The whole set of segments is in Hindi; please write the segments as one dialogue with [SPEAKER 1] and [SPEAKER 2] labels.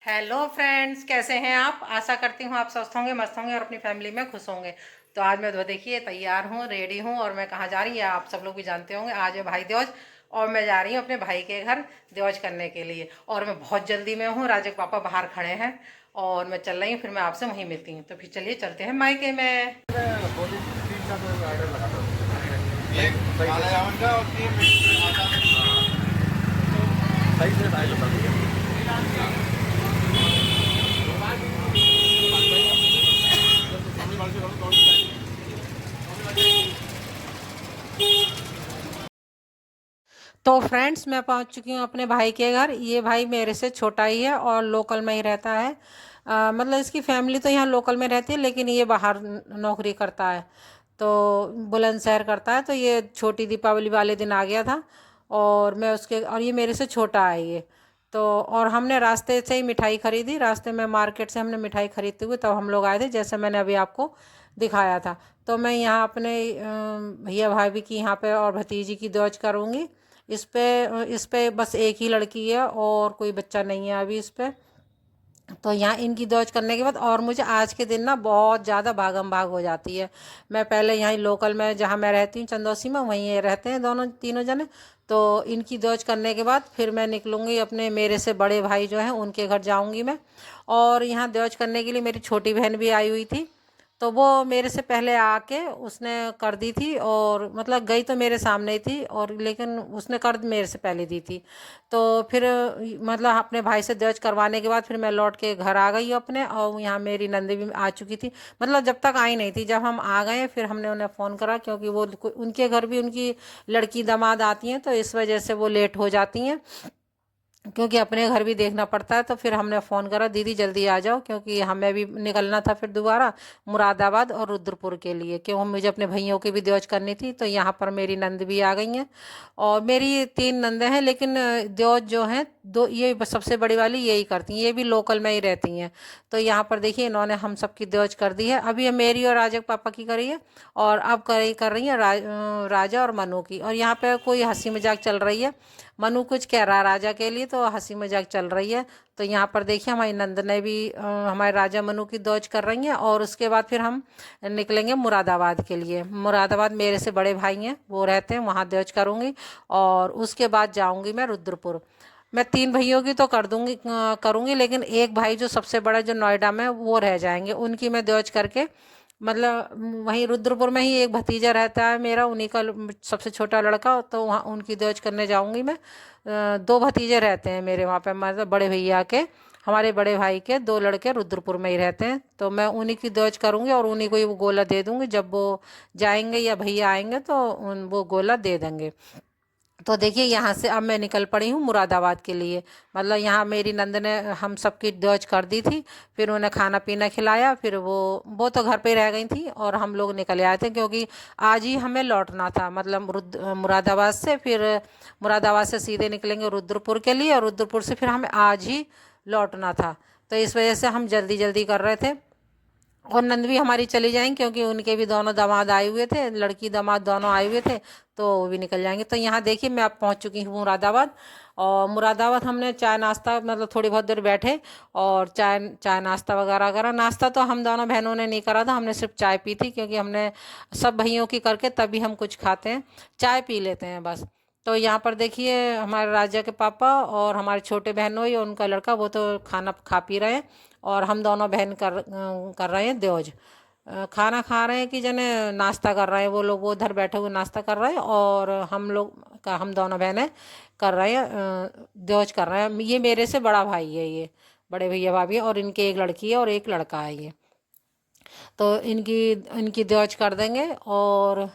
[SPEAKER 1] हेलो फ्रेंड्स, कैसे हैं आप। आशा करती हूँ आप स्वस्थ होंगे, मस्त होंगे और अपनी फैमिली में खुश होंगे। तो आज मैं तो देखिए तैयार हूँ, रेडी हूँ और मैं कहाँ जा रही हूँ आप सब लोग भी जानते होंगे। आज है भाई दूज और मैं जा रही हूँ अपने भाई के घर दूज करने के लिए। और मैं बहुत जल्दी में हूँ, राजा के पापा बाहर खड़े हैं और मैं चल रही हूँ। फिर मैं आपसे वहीं मिलती हूँ। तो फिर चलिए चलते हैं मायके में। तो फ्रेंड्स, मैं पहुंच चुकी हूँ अपने भाई के घर। ये भाई मेरे से छोटा ही है और लोकल में ही रहता है। मतलब इसकी फैमिली तो यहाँ लोकल में रहती है, लेकिन ये बाहर नौकरी करता है। तो बुलंदशहर करता है। तो ये छोटी दीपावली वाले दिन आ गया था और मैं उसके और ये मेरे से छोटा है ये। तो और हमने रास्ते से ही मिठाई खरीदी, रास्ते में मार्केट से हमने मिठाई खरीदते हुए तब हम लोग आए थे, जैसे मैंने अभी आपको दिखाया था। तो मैं यहाँ अपने भैया भाभी की यहाँ पे और भतीजी की दौज करूँगी। इस पे बस एक ही लड़की है और कोई बच्चा नहीं है अभी इस पे। तो यहाँ इनकी दौज करने के बाद और मुझे आज के दिन ना बहुत ज़्यादा भागम भाग हो जाती है। मैं पहले यहाँ लोकल में जहाँ मैं रहती हूँ चंदौसी में, वहीं ये रहते हैं दोनों तीनों जने। तो इनकी दौज करने के बाद फिर मैं निकलूँगी अपने मेरे से बड़े भाई जो हैं उनके घर जाऊँगी मैं। और यहाँ दौज करने के लिए मेरी छोटी बहन भी आई हुई थी। तो वो मेरे से पहले आके उसने कर दी थी, और मतलब गई तो मेरे सामने ही थी और लेकिन उसने कर मेरे से पहले दी थी। तो फिर मतलब अपने भाई से दर्ज करवाने के बाद फिर मैं लौट के घर आ गई अपने, और यहाँ मेरी नंदी भी आ चुकी थी। मतलब जब तक आई नहीं थी, जब हम आ गए फिर हमने उन्हें फ़ोन करा, क्योंकि वो उनके घर भी उनकी लड़की दामाद आती हैं, तो इस वजह से वो लेट हो जाती हैं, क्योंकि अपने घर भी देखना पड़ता है। तो फिर हमने फ़ोन करा, दीदी जल्दी आ जाओ, क्योंकि हमें भी निकलना था फिर दोबारा मुरादाबाद और रुद्रपुर के लिए, क्यों मुझे अपने भैयों की भी दौज करनी थी। तो यहाँ पर मेरी नंद भी आ गई हैं और मेरी 3 नंदें हैं, लेकिन दौज जो हैं दो, ये सबसे बड़ी वाली यही करती हैं, ये भी लोकल में ही रहती हैं। तो यहाँ पर देखिए इन्होंने हम सबकी दौज कर दी है। अभी ये मेरी और राजा के पापा की करी है और अब कर रही है राजा और मनु की। और यहाँ पे कोई हंसी मजाक चल रही है, मनु कुछ कह रहा है राजा के लिए, तो हंसी मजाक चल रही है। तो यहाँ पर देखिए हमारी नंद ने भी हमारे राजा मनु की दौज कर रही हैं। और उसके बाद फिर हम निकलेंगे मुरादाबाद के लिए। मुरादाबाद मेरे से बड़े भाई हैं, वो रहते हैं वहाँ, दौज करूँगी। और उसके बाद जाऊँगी मैं रुद्रपुर। मैं 3 भाइयों की तो करूँगी, लेकिन एक भाई जो सबसे बड़ा, जो नोएडा में, वो रह जाएंगे, उनकी मैं दौज करके मतलब वहीं रुद्रपुर में ही एक भतीजा रहता है मेरा, उन्हीं का सबसे छोटा लड़का, तो वहाँ उनकी दौज करने जाऊंगी मैं। 2 भतीजे रहते हैं मेरे वहाँ पे, मतलब बड़े भैया के, हमारे बड़े भाई के 2 लड़के रुद्रपुर में ही रहते हैं। तो मैं उन्हीं की दौज करूंगी और उन्हीं को ही वो गोला दे दूंगी। जब वो जाएंगे या भैया आएंगे तो वो गोला दे देंगे। तो देखिए यहाँ से अब मैं निकल पड़ी हूँ मुरादाबाद के लिए। मतलब यहाँ मेरी नंद ने हम सबकी दौज कर दी थी, फिर उन्हें खाना पीना खिलाया, फिर वो तो घर पे रह गई थी और हम लोग निकल आए थे, क्योंकि आज ही हमें लौटना था। मतलब मुरादाबाद से, फिर मुरादाबाद से सीधे निकलेंगे रुद्रपुर के लिए और रुद्रपुर से फिर हमें आज ही लौटना था। तो इस वजह से हम जल्दी जल्दी कर रहे थे। और नंद भी हमारी चली जाएंगी, क्योंकि उनके भी दोनों दामाद आए हुए थे, लड़की दामाद दोनों आए हुए थे, तो वो भी निकल जाएंगे। तो यहाँ देखिए मैं अब पहुँच चुकी हूँ मुरादाबाद। और मुरादाबाद हमने चाय नाश्ता, मतलब थोड़ी बहुत देर बैठे और चाय चाय नाश्ता वगैरह करा। नाश्ता तो हम दोनों बहनों ने नहीं करा था, हमने सिर्फ चाय पी थी, क्योंकि हमने सब भाइयों की करके तभी हम कुछ खाते हैं, चाय पी लेते हैं बस। तो यहाँ पर देखिए हमारे राजा के पापा और हमारे छोटे बहनोई और उनका लड़का, वो तो खाना खा पी रहे हैं और हम दोनों बहन कर रहे हैं दौज। खाना खा रहे हैं कि जने नाश्ता कर रहे हैं, वो लोग वो उधर बैठे हुए नाश्ता कर रहे हैं और हम दोनों बहनें कर रहे हैं, दौज कर रहे हैं। ये मेरे से बड़ा भाई है, ये बड़े भैया भाभी, और इनके एक लड़की है और एक लड़का है ये। तो इनकी इनकी दौज कर देंगे। और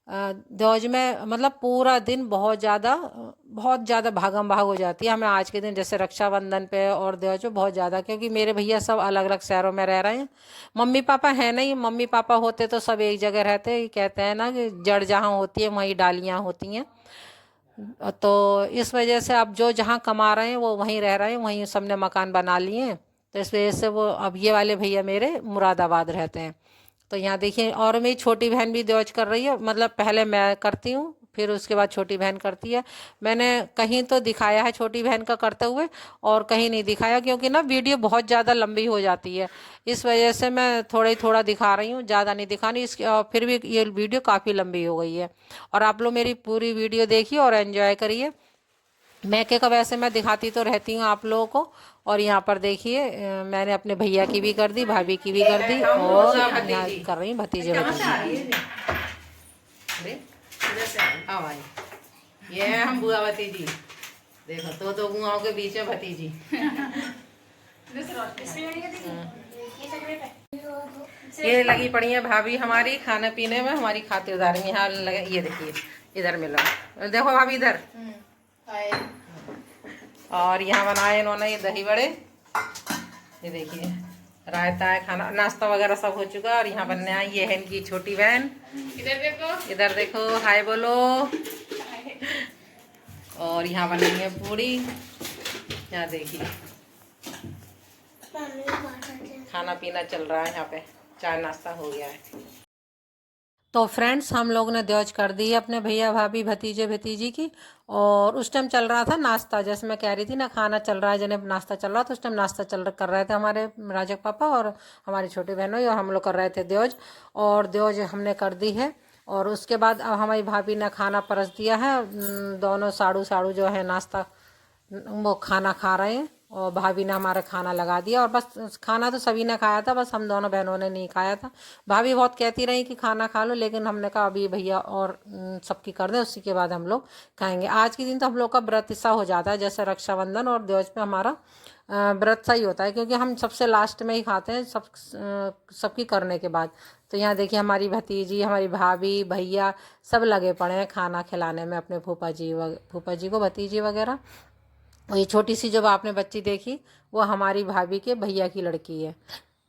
[SPEAKER 1] दौज में मतलब पूरा दिन बहुत ज़्यादा भागम भाग हो जाती है हमें आज के दिन, जैसे रक्षाबंधन पे और दौज पे बहुत ज़्यादा, क्योंकि मेरे भैया सब अलग अलग शहरों में रह रहे हैं। मम्मी पापा है नहीं, मम्मी पापा होते तो सब एक जगह रहते। कहते हैं ना कि जड़ जहाँ होती है वहीं डालियाँ होती हैं। तो इस वजह से अब जो जहाँ कमा रहे हैं वो वहीं रह रहे हैं, वहीं सबने मकान बना लिए हैं। तो इस वजह से वो अब ये वाले भैया मेरे मुरादाबाद रहते हैं। तो यहाँ देखिए, और मेरी छोटी बहन भी दौज कर रही है, मतलब पहले मैं करती हूँ, फिर उसके बाद छोटी बहन करती है। मैंने कहीं तो दिखाया है छोटी बहन का करते हुए और कहीं नहीं दिखाया, क्योंकि ना वीडियो बहुत ज़्यादा लंबी हो जाती है, इस वजह से मैं थोड़ा ही थोड़ा दिखा रही हूँ, ज़्यादा नहीं दिखानी। इस फिर भी ये वीडियो काफ़ी लंबी हो गई है। और आप लोग मेरी पूरी वीडियो देखिए और एंजॉय करिए। मैके का वैसे मैं दिखाती तो रहती हूँ आप लोगों को। और यहाँ पर देखिए मैंने अपने भैया की भी कर दी, भाभी की भी कर दी, और यहाँ कर रही हूँ भतीजे भतीजे की।
[SPEAKER 2] ये हम बुआ भतीजी, देखो तो बुआओं के बीच में भतीजी। ये लगी पड़ी है भाभी हमारी खाने पीने में, हमारी खातिरदार यहाँ लगे। ये देखिए इधर मिलो, देखो भाभी इधर। और यहाँ बनाए इन्होंने ये दही बड़े, ये देखिए रायता है, खाना नाश्ता वगैरह सब हो चुका है। और यहाँ बनने आई ये है इनकी छोटी बहन, इधर देखो हाय बोलो। और यहाँ बनी है पूड़ी, यहाँ देखिए खाना पीना चल रहा है, यहाँ पे चाय नाश्ता हो गया है।
[SPEAKER 1] तो फ्रेंड्स हम लोग ने द्योज कर दी है अपने भैया भाभी भतीजे भतीजी की। और उस टाइम चल रहा था नाश्ता, जैसे मैं कह रही थी ना खाना चल रहा है जब नाश्ता चल रहा था, उस टाइम नाश्ता कर रहे थे हमारे राजक पापा और हमारी छोटी बहनों, और हम लोग कर रहे थे द्योज। और द्योज हमने कर दी है। और उसके बाद अब हमारी भाभी ने खाना परस दिया है। दोनों साड़ू साड़ू जो है नाश्ता वो खाना खा रहे हैं, और भाभी ने हमारा खाना लगा दिया। और बस खाना तो सभी ने खाया था, बस हम दोनों बहनों ने नहीं खाया था। भाभी बहुत कहती रही कि खाना खा लो, लेकिन हमने कहा अभी भैया और सबकी कर दें, उसी के बाद हम लोग खाएंगे। आज के दिन तो हम लोग का व्रत सा हो जाता है, जैसे रक्षाबंधन और द्योज पे हमारा व्रत सा ही होता है, क्योंकि हम सबसे लास्ट में ही खाते हैं सबकी करने के बाद। तो यहाँ देखिए हमारी भतीजी, हमारी भाभी, भैया सब लगे पड़े हैं खाना खिलाने में अपने फूफा जी को, भतीजी वगैरह। और ये छोटी सी जो आपने बच्ची देखी वो हमारी भाभी के भैया की लड़की है।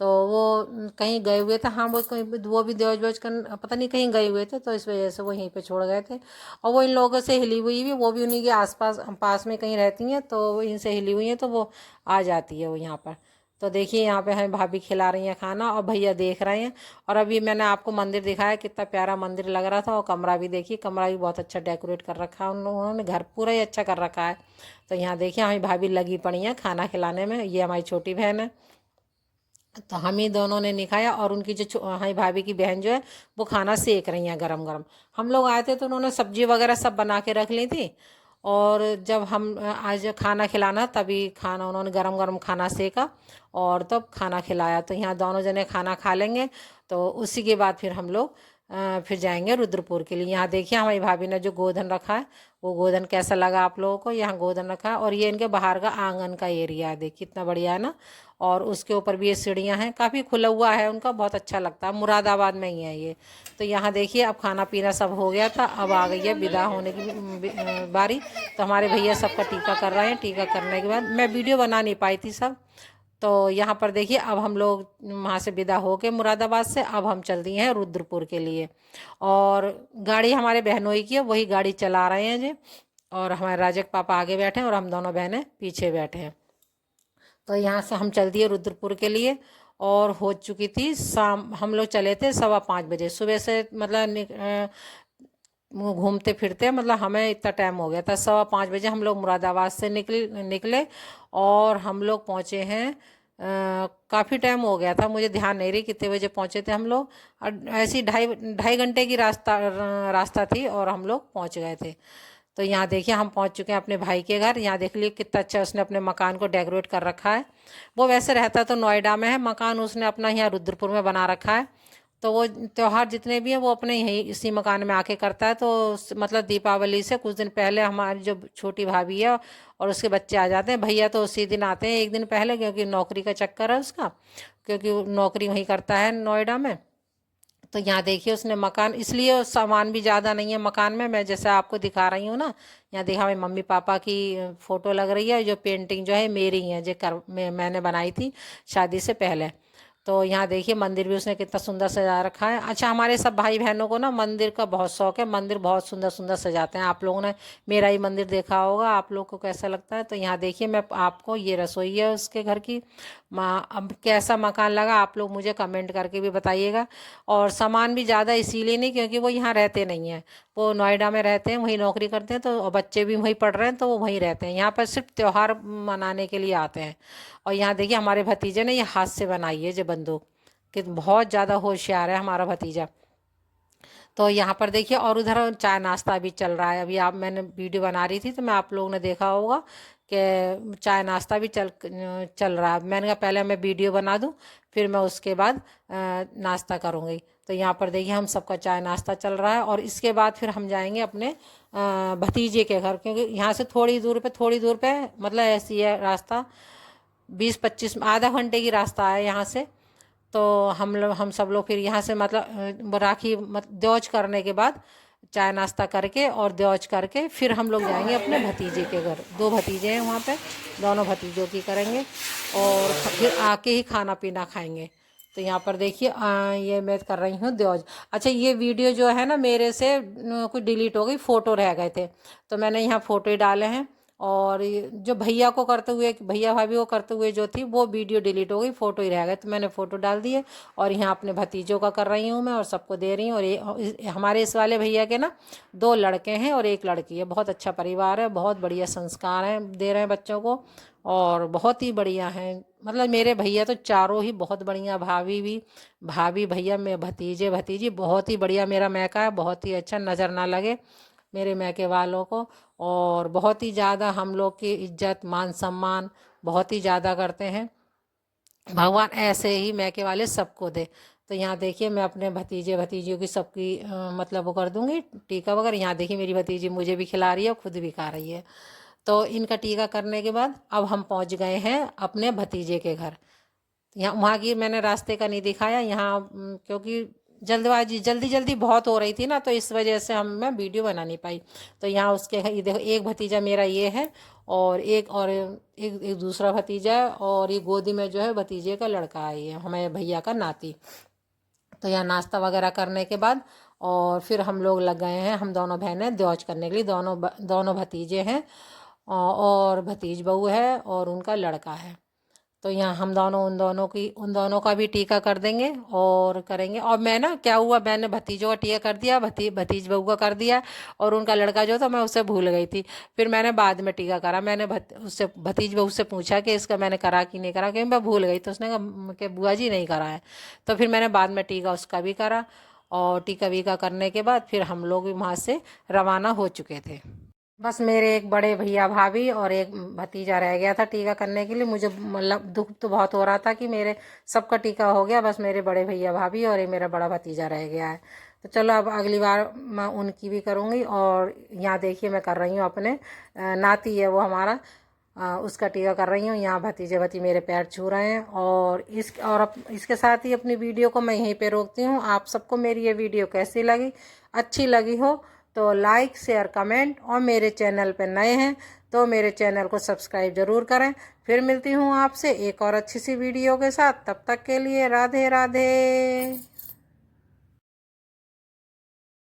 [SPEAKER 1] तो वो कहीं गए हुए थे, हाँ वो भी द्योज व्योज कर पता नहीं कहीं गए हुए थे, तो इस वजह से वो यहीं पे छोड़ गए थे। और वो इन लोगों से हिली हुई भी, वो भी उन्हीं के आसपास पास में कहीं रहती हैं, तो वो इनसे हिली हुई हैं, तो वो आ जाती है वो यहाँ पर। तो देखिए यहाँ पे हमें भाभी खिला रही हैं खाना और भैया देख रहे हैं। और अभी मैंने आपको मंदिर दिखाया, कितना प्यारा मंदिर लग रहा था। और कमरा भी देखिए, कमरा भी बहुत अच्छा डेकोरेट कर रखा है उन्होंने, घर पूरा ही अच्छा कर रखा है। तो यहाँ देखिए हमारी भाभी लगी पड़ी हैं खाना खिलाने में, ये हमारी छोटी बहन है। तो हम ही दोनों ने नहीं खाया, और उनकी जो हमारी भाभी की बहन जो है वो खाना सेक रही हैं गरम गरम। हम लोग आए थे तो उन्होंने सब्जी वगैरह सब बना के रख ली थी, और जब हम आज खाना खिलाना तभी खाना उन्होंने गरम गरम खाना सेका और तब खाना खिलाया। तो यहाँ दोनों जने खाना खा लेंगे, तो उसी के बाद फिर हम लोग फिर जाएंगे रुद्रपुर के लिए। यहाँ देखिए हमारी भाभी ने जो गोधन रखा है, वो गोधन कैसा लगा आप लोगों को। यहाँ गोधन रखा है, और ये इनके बाहर का आंगन का एरिया है, देखिए कितना बढ़िया है ना। और उसके ऊपर भी ये सीढ़ियाँ हैं, काफ़ी खुला हुआ है उनका, बहुत अच्छा लगता है। मुरादाबाद में ही है ये। तो यहाँ देखिए अब खाना पीना सब हो गया था, अब आ गई है विदा होने की बारी। तो हमारे भैया सबका टीका कर रहे हैं। टीका करने के बाद मैं वीडियो बना नहीं पाई थी सब। तो यहाँ पर देखिए अब हम लोग वहाँ से विदा हो के मुरादाबाद से अब हम चल दिए हैं रुद्रपुर के लिए। और गाड़ी हमारे बहनों ही की है, वही गाड़ी चला रहे हैं जी। और हमारे राजक पापा आगे बैठे हैं और हम दोनों बहनें पीछे बैठे हैं। तो यहाँ से हम चल दिए रुद्रपुर के लिए। और हो चुकी थी शाम, हम लोग चले थे 5:15 बजे सुबह से, मतलब घूमते फिरते मतलब हमें इतना टाइम हो गया था। 5:15 बजे हम लोग मुरादाबाद से निकले और हम लोग पहुँचे हैं। काफ़ी टाइम हो गया था, मुझे ध्यान नहीं रही कितने बजे पहुँचे थे हम लोग। और ऐसी ढाई ढाई घंटे की रास्ता थी और हम लोग पहुँच गए थे। तो यहाँ देखिए हम पहुँच चुके हैं अपने भाई के घर। यहाँ देख लीजिए कितना अच्छा उसने अपने मकान को डेकोरेट कर रखा है। वो वैसे रहता तो नोएडा में है, मकान उसने अपना यहाँ रुद्रपुर में बना रखा है। तो वो त्यौहार जितने भी हैं वो अपने यहीं इसी मकान में आके करता है। तो मतलब दीपावली से कुछ दिन पहले हमारी जो छोटी भाभी है और उसके बच्चे आ जाते हैं। भैया तो उसी दिन आते हैं, एक दिन पहले, क्योंकि नौकरी का चक्कर है उसका, क्योंकि वो नौकरी वहीं करता है नोएडा में। तो यहाँ देखिए उसने मकान, इसलिए सामान भी ज़्यादा नहीं है मकान में, मैं जैसे आपको दिखा रही हूँ ना। यहाँ देखा मेरी मम्मी पापा की फ़ोटो लग रही है, जो पेंटिंग जो है मेरी है, जो मैंने बनाई थी शादी से पहले। तो यहाँ देखिए मंदिर भी उसने कितना सुंदर सजा रखा है। अच्छा, हमारे सब भाई बहनों को ना मंदिर का बहुत शौक है, मंदिर बहुत सुंदर सुंदर सजाते हैं। आप लोगों ने मेरा ही मंदिर देखा होगा, आप लोग को कैसा लगता है। तो यहाँ देखिए मैं आपको, ये रसोई है उसके घर की। अब कैसा मकान लगा आप लोग मुझे कमेंट करके भी बताइएगा। और सामान भी ज़्यादा इसीलिए नहीं क्योंकि वो यहाँ रहते नहीं हैं, वो नोएडा में रहते हैं, वहीं नौकरी करते हैं, तो बच्चे भी वहीं पढ़ रहे हैं तो वो वहीं रहते हैं। यहाँ पर सिर्फ त्योहार मनाने के लिए आते हैं। और यहाँ देखिए हमारे भतीजे ने ये हाथ से बनाई है जो बंदूक, कि बहुत ज़्यादा होशियार है हमारा भतीजा। तो यहाँ पर देखिए, और उधर चाय नाश्ता भी चल रहा है। अभी आप, मैंने वीडियो बना रही थी तो मैं, आप लोगों ने देखा होगा कि चाय नाश्ता भी चल रहा है। मैंने कहा पहले मैं वीडियो बना दूँ, फिर मैं उसके बाद नाश्ता करूँगी। तो यहाँ पर देखिए हम सबका चाय नाश्ता चल रहा है। और इसके बाद फिर हम जाएंगे अपने भतीजे के घर, क्योंकि यहाँ से थोड़ी दूर पे मतलब ऐसी है रास्ता, 20-25 आधा घंटे की रास्ता है यहाँ से। तो हम सब लोग फिर यहाँ से मतलब राखी द्योज करने के बाद चाय नाश्ता करके और द्योज करके फिर हम लोग जाएंगे अपने भतीजे के घर। 2 भतीजे हैं वहाँ पे, दोनों भतीजों की करेंगे और फिर आके ही खाना पीना खाएंगे। तो यहाँ पर देखिए ये मैं कर रही हूँ द्योज। अच्छा, ये वीडियो जो है ना मेरे से कुछ डिलीट हो गई, फ़ोटो रह गए थे तो मैंने यहाँ फ़ोटो ही डाले हैं। और जो भैया को करते हुए, भैया भाभी को करते हुए जो थी वो वीडियो डिलीट हो गई, फ़ोटो ही रह गए, तो मैंने फ़ोटो डाल दिए। और यहाँ अपने भतीजों का कर रही हूँ मैं और सबको दे रही हूँ। और हमारे इस वाले भैया के ना 2 लड़के हैं और 1 लड़की है। बहुत अच्छा परिवार है, बहुत बढ़िया संस्कार हैं, दे रहे हैं बच्चों को और बहुत ही बढ़िया हैं। मतलब मेरे भैया तो चारों ही बहुत बढ़िया, भाभी भैया, मैं भतीजे भतीजी बहुत ही बढ़िया। मेरा मैका है बहुत ही अच्छा, नज़र ना लगे मेरे मैके वालों को। और बहुत ही ज़्यादा हम लोग की इज्जत मान सम्मान बहुत ही ज़्यादा करते हैं। भगवान ऐसे ही मैके वाले सबको दे। तो यहाँ देखिए मैं अपने भतीजे भतीजियों की सबकी मतलब वो कर दूंगी टीका वगैरह। यहाँ देखिए मेरी भतीजी मुझे भी खिला रही है और खुद भी खा रही है। तो इनका टीका करने के बाद अब हम पहुँच गए हैं अपने भतीजे के घर। यहाँ वहाँ की मैंने रास्ते का नहीं दिखाया यहाँ, क्योंकि जल्दबाजी जल्दी जल्दी बहुत हो रही थी ना, तो इस वजह से मैं वीडियो बना नहीं पाई। तो यहाँ उसके ये देखो, एक भतीजा मेरा ये है और एक दूसरा भतीजा है, और ये गोदी में जो है भतीजे का लड़का है, ये हमारे भैया का नाती। तो यहाँ नाश्ता वगैरह करने के बाद और फिर हम लोग लग गए हैं, हम दोनों बहनें द्योज करने के लिए। दोनों भतीजे हैं और भतीज बहू है और उनका लड़का है। तो यहाँ हम दोनों उन दोनों का भी टीका कर देंगे और करेंगे। और मैं ना, क्या हुआ, मैंने भतीजों का टीका कर दिया, भतीज बहू का कर दिया, और उनका लड़का जो था मैं उसे भूल गई थी। फिर मैंने बाद में टीका करा। मैंने उससे भतीज बहू से पूछा कि इसका मैंने करा कि नहीं करा, क्योंकि मैं भूल गई। तो उसने कहा कि बुआ जी नहीं करा है। तो फिर मैंने बाद में टीका उसका भी करा। और टीका वीका करने के बाद फिर हम लोग भी वहाँ से रवाना हो चुके थे। बस मेरे एक बड़े भैया भाभी और एक भतीजा रह गया था टीका करने के लिए। मुझे मतलब दुख तो बहुत हो रहा था कि मेरे सबका टीका हो गया, बस मेरे बड़े भैया भाभी और ये मेरा बड़ा भतीजा रह गया है। तो चलो अब अगली बार मैं उनकी भी करूँगी। और यहाँ देखिए मैं कर रही हूँ अपने नाती है वो हमारा, उसका टीका कर रही हूँ। यहाँ भतीजे मेरे पैर छू रहे हैं। और इसके साथ ही अपनी वीडियो को मैं यहीं पे रोकती हूँ। आप सबको मेरी ये वीडियो कैसी लगी, अच्छी लगी हो तो लाइक शेयर कमेंट, और मेरे चैनल पर नए हैं तो मेरे चैनल को सब्सक्राइब ज़रूर करें। फिर मिलती हूँ आपसे एक और अच्छी सी वीडियो के साथ। तब तक के लिए राधे राधे।